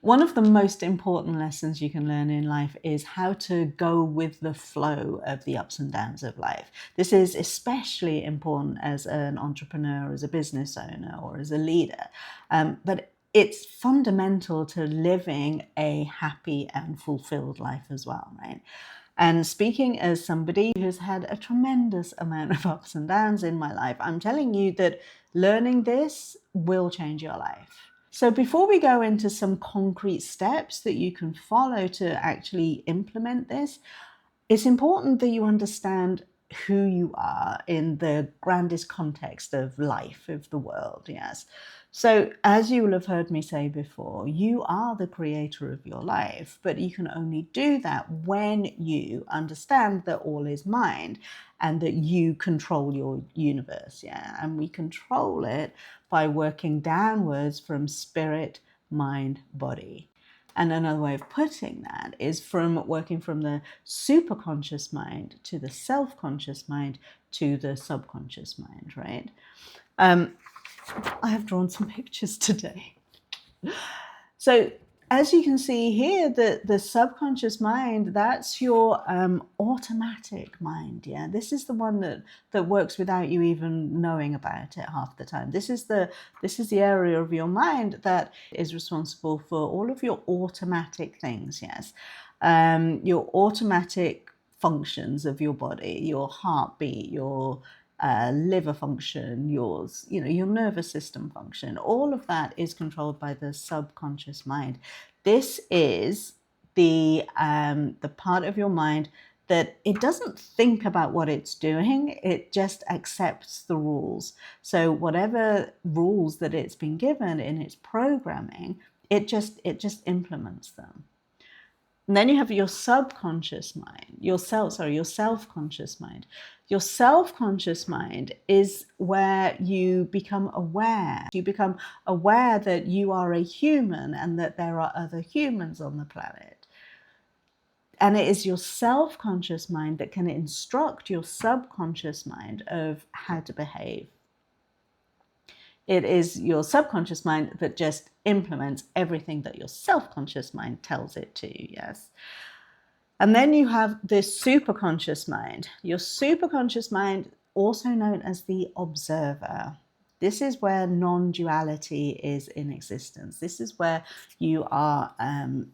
One of the most important lessons you can learn in life is how to go with the flow of the ups and downs of life. This is especially important as an entrepreneur, as a business owner, or as a leader. But it's fundamental to living a happy and fulfilled life as well, right? And speaking as somebody who's had a tremendous amount of ups and downs in my life, I'm telling you that learning this will change your life. So before we go into some concrete steps that you can follow to actually implement this, it's important that you understand who you are in the grandest context of life, of the world, yes. So as you will have heard me say before, you are the creator of your life, but you can only do that when you understand that all is mind and that you control your universe, yeah. And we control it by working downwards from spirit, mind, body. And another way of putting that is from working from the superconscious mind to the self-conscious mind to the subconscious mind, right? I have drawn some pictures today. So as you can see here, the subconscious mind, that's your automatic mind. Yeah, this is the one that works without you even knowing about it half the time. This is the area of your mind that is responsible for all of your automatic things. Yes, your automatic functions of your body, your heartbeat, your liver function, your nervous system function, all of that is controlled by the subconscious mind. This is the part of your mind that it doesn't think about what it's doing, it just accepts the rules. So whatever rules that it's been given in its programming, it just implements them. And then you have your subconscious mind, your self-conscious mind. Your self-conscious mind is where you become aware. You become aware that you are a human and that there are other humans on the planet. And it is your self-conscious mind that can instruct your subconscious mind of how to behave. It is your subconscious mind that just implements everything that your self-conscious mind tells it to, yes? And then you have this superconscious mind. Your superconscious mind, also known as the observer. This is where non-duality is in existence. This is where you are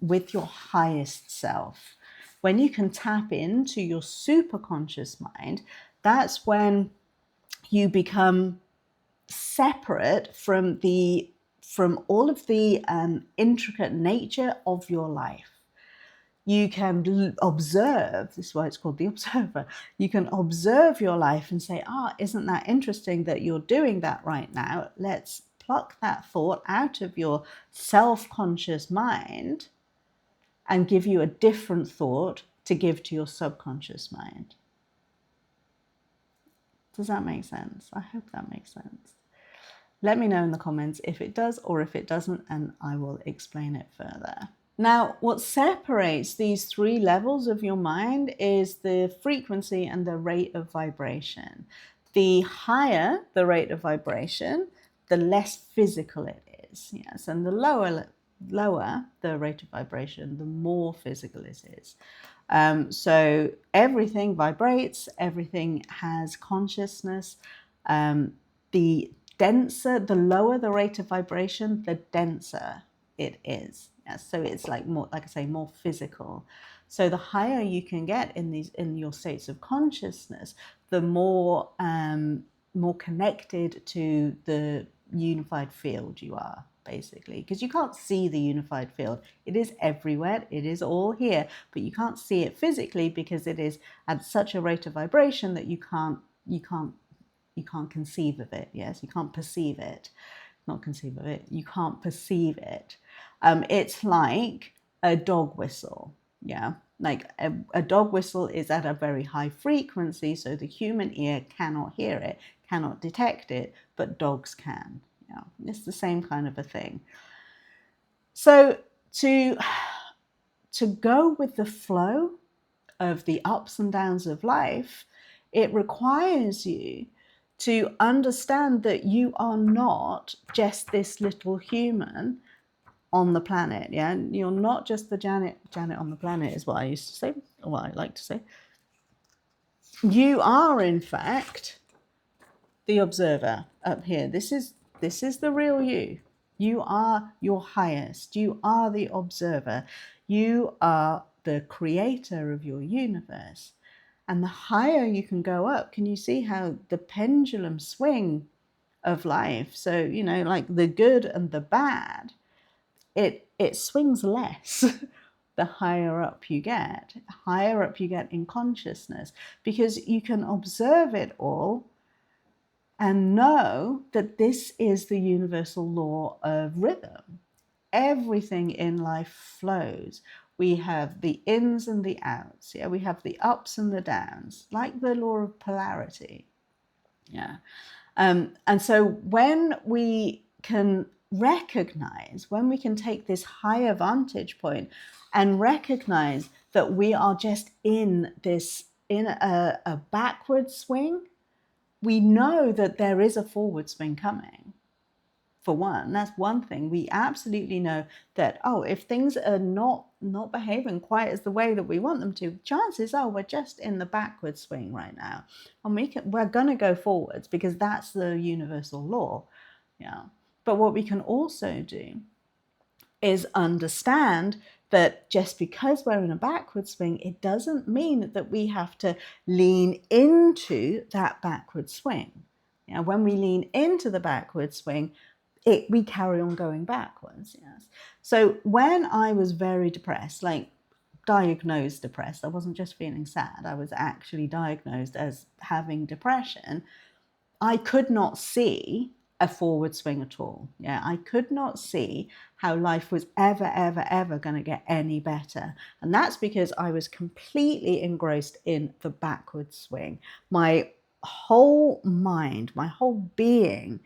with your highest self. When you can tap into your superconscious mind, that's when you become separate from all of the intricate nature of your life. You can observe, this is why it's called the observer. You can observe your life and say, isn't that interesting that you're doing that right now? Let's pluck that thought out of your self-conscious mind and give you a different thought to give to your subconscious mind. Does that make sense? I hope that makes sense. Let me know in the comments if it does or if it doesn't, and I will explain it further. Now, what separates these three levels of your mind is the frequency and the rate of vibration. The higher the rate of vibration, the less physical it is. Yes, and the lower the rate of vibration, the more physical it is. So everything vibrates, everything has consciousness. The lower the rate of vibration, the denser it is. Yes, so it's more, like I say, more physical. So the higher you can get in your states of consciousness, the more connected to the unified field you are, basically, because you can't see the unified field. It is everywhere, it is all here, but you can't see it physically because it is at such a rate of vibration that you can't conceive of it. Yes, you can't perceive it. Not conceive of it, you can't perceive it. It's like a dog whistle. Yeah, like a dog whistle is at a very high frequency, so the human ear cannot hear it, cannot detect it, but dogs can. Yeah, it's the same kind of a thing. So to go with the flow of the ups and downs of life, it requires you to understand that you are not just this little human on the planet. Yeah, you're not just the Janet on the planet, is what I used to say, or what I like to say. You are, in fact, the observer up here. This is the real you. You are your highest. You are the observer. You are the creator of your universe. And the higher you can go up, can you see how the pendulum swing of life? So, you know, like the good and the bad, it swings less the higher up you get in consciousness, because you can observe it all and know that this is the universal law of rhythm. Everything in life flows. We have the ins and the outs. Yeah, we have the ups and the downs, like the law of polarity. Yeah. And so when we can recognize, when we can take this higher vantage point and recognize that we are just in a backward swing, we know that there is a forward swing coming. For one, that's one thing. We absolutely know that, oh, if things are not behaving quite as the way that we want them to, chances are we're just in the backward swing right now, and we're going to go forwards, because that's the universal law. Yeah. But what we can also do is understand that just because we're in a backward swing, it doesn't mean that we have to lean into that backward swing. Yeah, when we lean into the backward swing, we carry on going backwards. Yes. So when I was very depressed, like diagnosed depressed, I wasn't just feeling sad, I was actually diagnosed as having depression, I could not see a forward swing at all. Yeah, I could not see how life was ever going to get any better. And that's because I was completely engrossed in the backward swing. My whole mind, my whole being,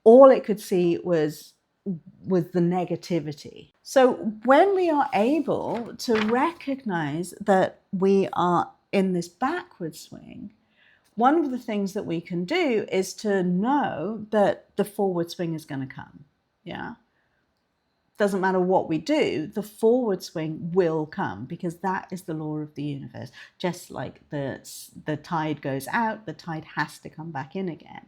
all it could see was the negativity. So when we are able to recognize that we are in this backward swing, one of the things that we can do is to know that the forward swing is going to come. Yeah. Doesn't matter what we do, the forward swing will come, because that is the law of the universe. Just like the tide goes out, the tide has to come back in again.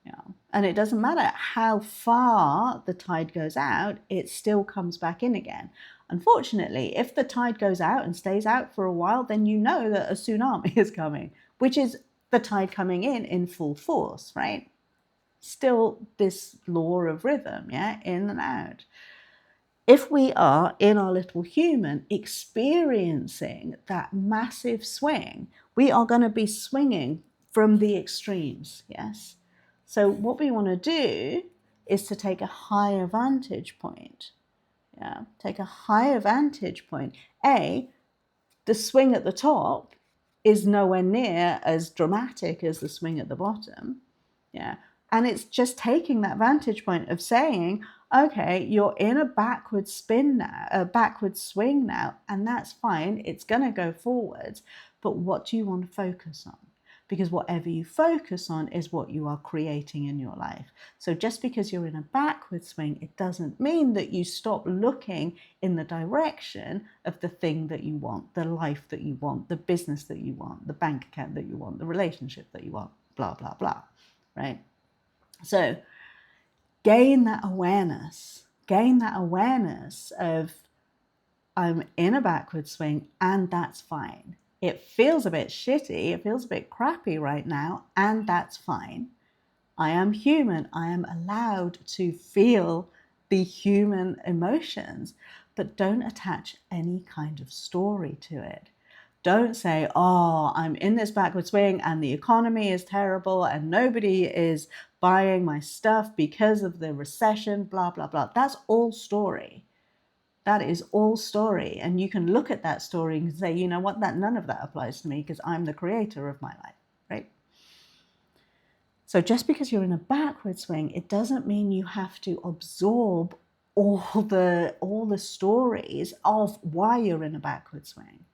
Yeah. And it doesn't matter how far the tide goes out, it still comes back in again. Unfortunately, if the tide goes out and stays out for a while, then you know that a tsunami is coming, which is the tide coming in full force, right? Still this law of rhythm, yeah, in and out. If we are in our little human experiencing that massive swing, we are going to be swinging from the extremes, yes? So what we want to do is to take a higher vantage point. Yeah, take a higher vantage point. The swing at the top is nowhere near as dramatic as the swing at the bottom. Yeah. And it's just taking that vantage point of saying, okay, you're in a backward spin now, a backward swing now, and that's fine. It's going to go forwards. But what do you want to focus on? Because whatever you focus on is what you are creating in your life. So just because you're in a backward swing, it doesn't mean that you stop looking in the direction of the thing that you want, the life that you want, the business that you want, the bank account that you want, the relationship that you want, blah, blah, blah, right? So gain that awareness of, I'm in a backward swing and that's fine. It feels a bit shitty, it feels a bit crappy right now, and that's fine. I am human. I am allowed to feel the human emotions, but don't attach any kind of story to it. Don't say, oh, I'm in this backward swing and the economy is terrible and nobody is buying my stuff because of the recession, blah, blah, blah. That's all story. That is all story. And you can look at that story and say, you know what, none of that applies to me because I'm the creator of my life, right? So just because you're in a backward swing, it doesn't mean you have to absorb all the stories of why you're in a backward swing.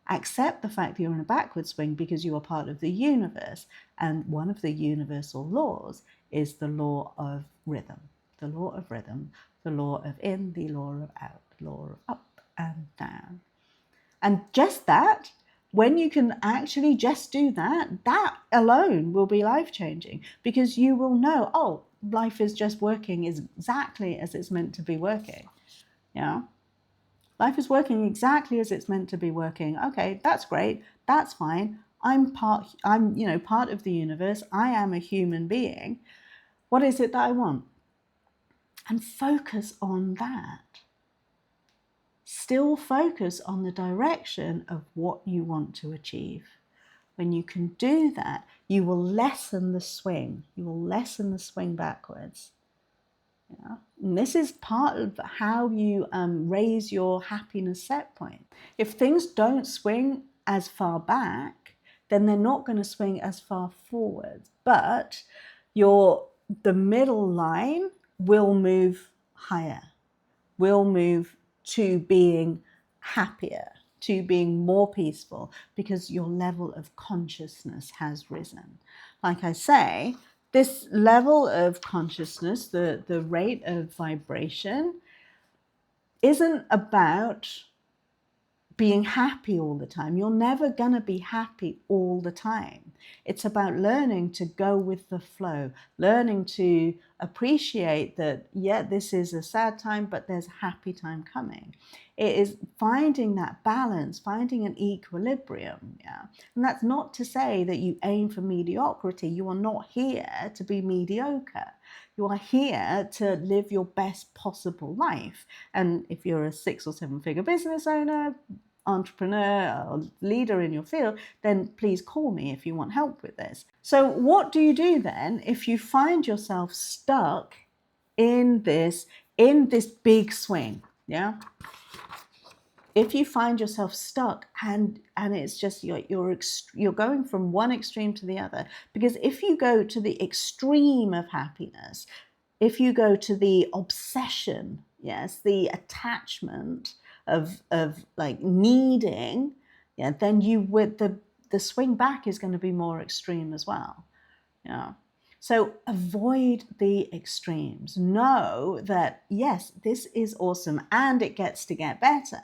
Accept the fact that you're in a backward swing because you are part of the universe. And one of the universal laws is the law of rhythm, the law of rhythm, the law of in, the law of out, the law of up and down. And just that, when you can actually just do that, that alone will be life-changing, because you will know, oh, life is just working exactly as it's meant to be working. Yeah. Life is working exactly as it's meant to be working. Okay, that's great. That's fine. I'm part of the universe. I am a human being. What is it that I want? And focus on that. Still focus on the direction of what you want to achieve. When you can do that, you will lessen the swing. You will lessen the swing backwards. Yeah. And this is part of how you raise your happiness set point. If things don't swing as far back, then they're not going to swing as far forward. But the middle line will move higher, will move to being happier, to being more peaceful, because your level of consciousness has risen. Like I say, this level of consciousness, the rate of vibration, isn't about being happy all the time. You're never going to be happy all the time. It's about learning to go with the flow, learning to appreciate that, yeah, this is a sad time, but there's a happy time coming. It is finding that balance, finding an equilibrium. Yeah. And that's not to say that you aim for mediocrity. You are not here to be mediocre. You are here to live your best possible life. And if you're a 6 or 7 figure business owner, entrepreneur or leader in your field, then please call me if you want help with this. So what do you do then if you find yourself stuck in this big swing? Yeah. If you find yourself stuck and it's just you're going from one extreme to the other, because if you go to the extreme of happiness, if you go to the obsession, yes, the attachment of like needing, yeah, then you would the swing back is going to be more extreme as well. Yeah. So avoid the extremes. Know that, yes, this is awesome and it gets to get better,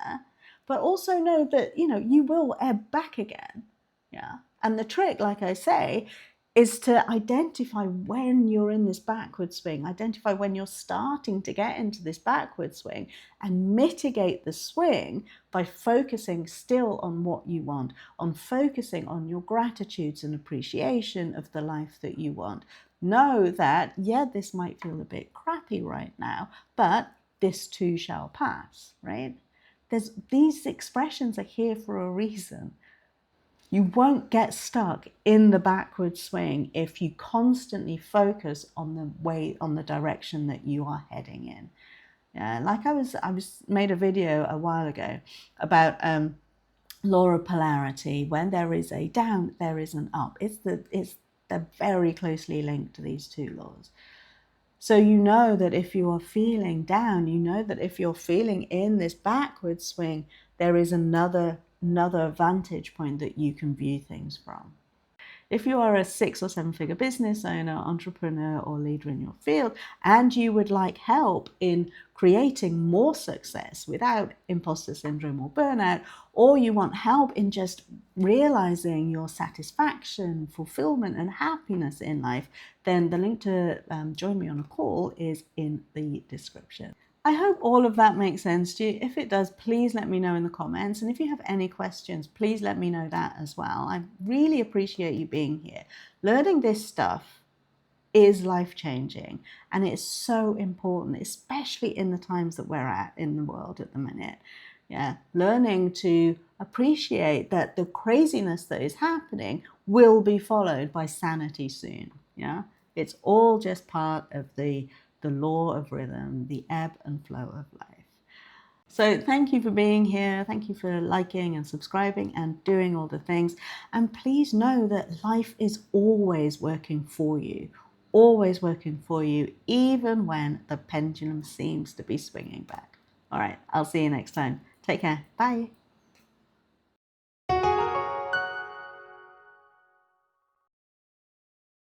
but also know that, you will ebb back again. Yeah. And the trick, like I say, is to identify when you're in this backward swing, identify when you're starting to get into this backward swing, and mitigate the swing by focusing still on what you want, on focusing on your gratitudes and appreciation of the life that you want. Know that, yeah, this might feel a bit crappy right now, but this too shall pass, right? These expressions are here for a reason. You won't get stuck in the backward swing if you constantly focus on the direction that you are heading in. Yeah, like I was made a video a while ago about law of polarity. When there is a down, there is an up. They're very closely linked to these two laws. So you know that if you are feeling down, you know that if you're feeling in this backward swing, there is another vantage point that you can view things from. If you are a 6 or 7 figure business owner, entrepreneur, or leader in your field, and you would like help in creating more success without imposter syndrome or burnout, or you want help in just realizing your satisfaction, fulfillment, and happiness in life, then the link to join me on a call is in the description. I hope all of that makes sense to you. If it does, please let me know in the comments. And if you have any questions, please let me know that as well. I really appreciate you being here. Learning this stuff is life-changing, and it's so important, especially in the times that we're at in the world at the minute. Yeah, learning to appreciate that the craziness that is happening will be followed by sanity soon. Yeah, it's all just part of the law of rhythm, the ebb and flow of life. So thank you for being here. Thank you for liking and subscribing and doing all the things. And please know that life is always working for you, even when the pendulum seems to be swinging back. All right, I'll see you next time. Take care. Bye.